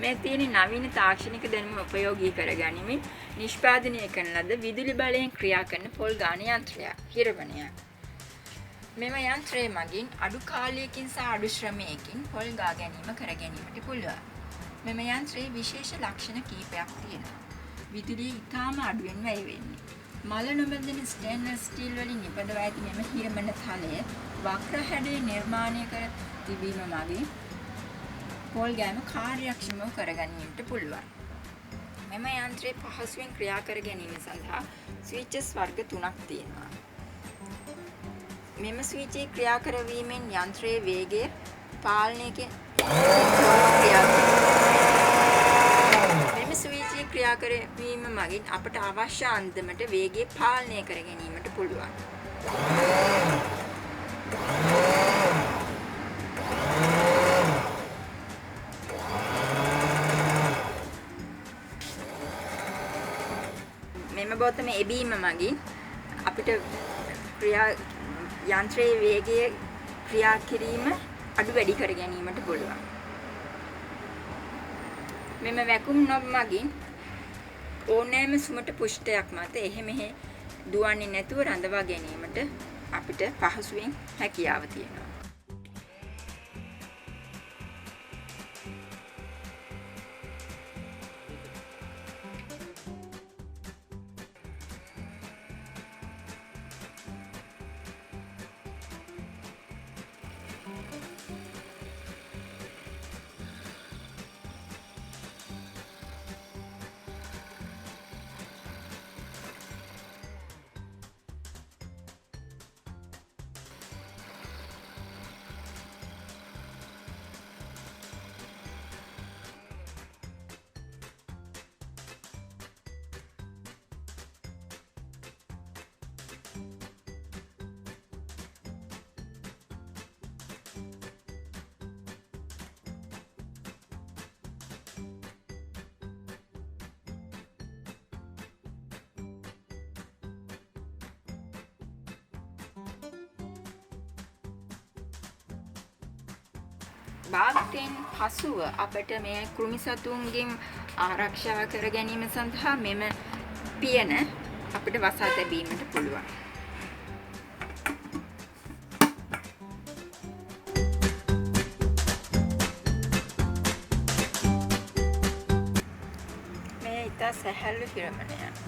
මේ තියෙන නවීන තාක්ෂණික දැනුම උපයෝගී කරගනිමින් නිෂ්පාදනය කරන ලද විදුලි බලයෙන් ක්‍රියා කරන පොල් ගාන යන්ත්‍රයක්, හිරවණයක්. මෙම යන්ත්‍රය මගින් අඩු කාලයකින් සහ අඩු ශ්‍රමයකින් පොල් ගා ගැනීම කර ගැනීමට පුළුවන්. මෙම යන්ත්‍රයේ විශේෂ ලක්ෂණ කිහිපයක් තියෙනවා. විදුලිය ඉතාම අඩුවෙන් වැය වෙන්නේ. මල නොබැඳෙන ස්ටේන්ලස් ස්ටීල් වලින් නිපදවා ඇති මෙම හිරමන තලය වක්‍ර හැඩය නිර්මාණය කර තිබීම මගින් පොල් ගෑම කාර්යක්ෂමව කරගැනීමට පුළුවන්. මෙම යන්ත්‍රය පහසුවෙන් ක්‍රියා කර ගැනීම සඳහා ස්විචස් වර්ග 3ක් තියෙනවා. මෙම ස්විචේ ක්‍රියා කරවීමෙන් යන්ත්‍රයේ වේගය පාලනය මෙම ස්විචේ ක්‍රියා කරවීම මගින් අපට අවශ්‍ය අන්දමට වේගය පාලනය කර ගැනීමට පුළුවන්. මෙම බොත්තම එබීම මගින් අපිට යන්ත්‍රයේ වේගය ක්‍රියා කිරීම අඩු වැඩි කර ගැනීමට පුළුවන්. මෙම වැකුම් නොබ් මගින් ඕනෑම සුමට පුෂ්ඨයක් මත එහෙ මෙහෙ දුවන්නේ නැතුව රඳවා ගැනීමට අපිට පහසුවෙන් හැකියාව තියෙනවා. භාවිතයෙන් පසුව අපට මේ කෘමි සතුන්ගෙන් ආරක්ෂා කර ගැනීම සඳහා මෙම පියන අපිට වසා තැබීමට පුළුවන්. මේ ඉතා සැහැල්ලු හිරමනයක්.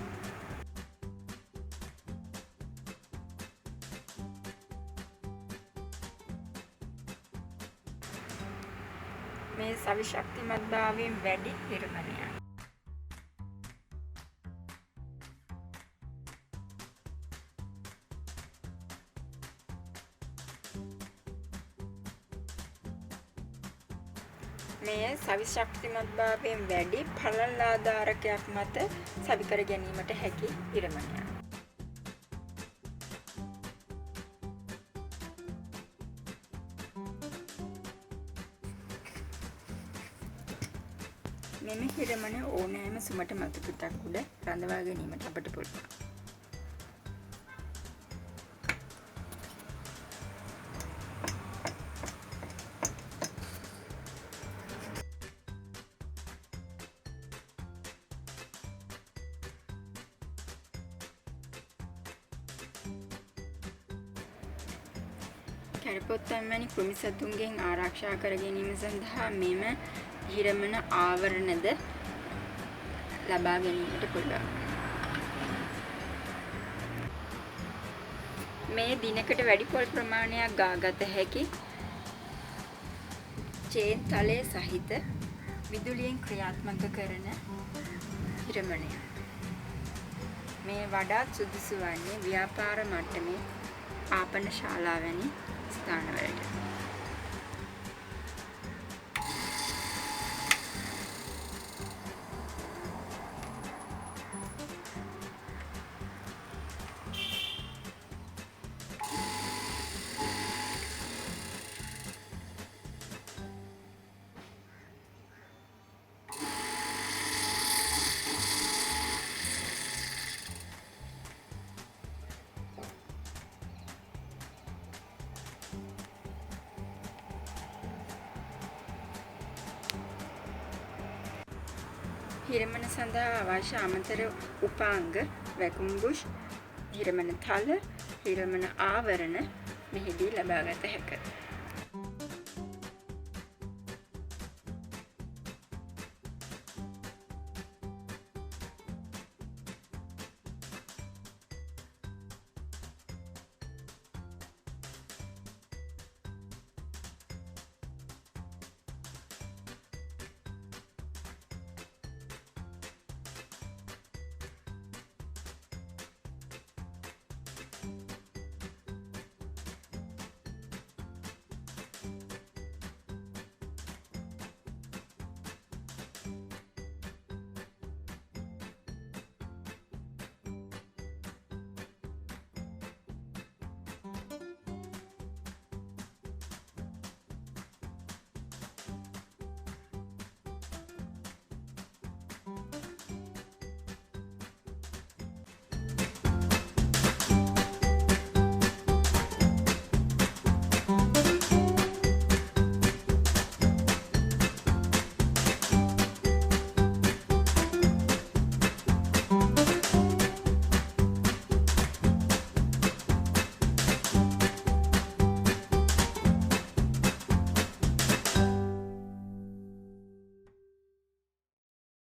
මේ සවි ශක්තිමත්භාවයෙන් වැඩි හිරමනයක්. මේ සවි ශක්තිමත්භාවයෙන් වැඩි පළල් ආධාරකයක් මත සවි කර ගැනීමට හැකි හිරමනයක්. මෙම හිරමන ඕනෑම සුමට මතු පිටක් උඩ රඳවා ගැනීමට අපට පුළුවන්. කැරපොත්තන් වැනි කෘමි සතුන්ගෙන් ආරක්ෂා කර ගැනීම සඳහා මෙම හිරමන ආවරණද ලබා ගැනීමට පුළුවන්. මේ දිනකට වැඩි පොල් ප්‍රමාණයක් ගාගත හැකි චේන් තලය සහිත විදුලියෙන් ක්‍රියාත්මක කරන හිරමනය. මේ වඩාත් සුදුසු වන්නේ ව්‍යාපාර මට්ටමේ ආපන ශාලා වැනි ස්ථානවලට. හිරමන සඳහා අවශ්‍ය අමතර උපාංග වැකුම් බුෂ්, හිරමන තල, හිරමන ආවරණ මෙහිදී ලබාගත හැක.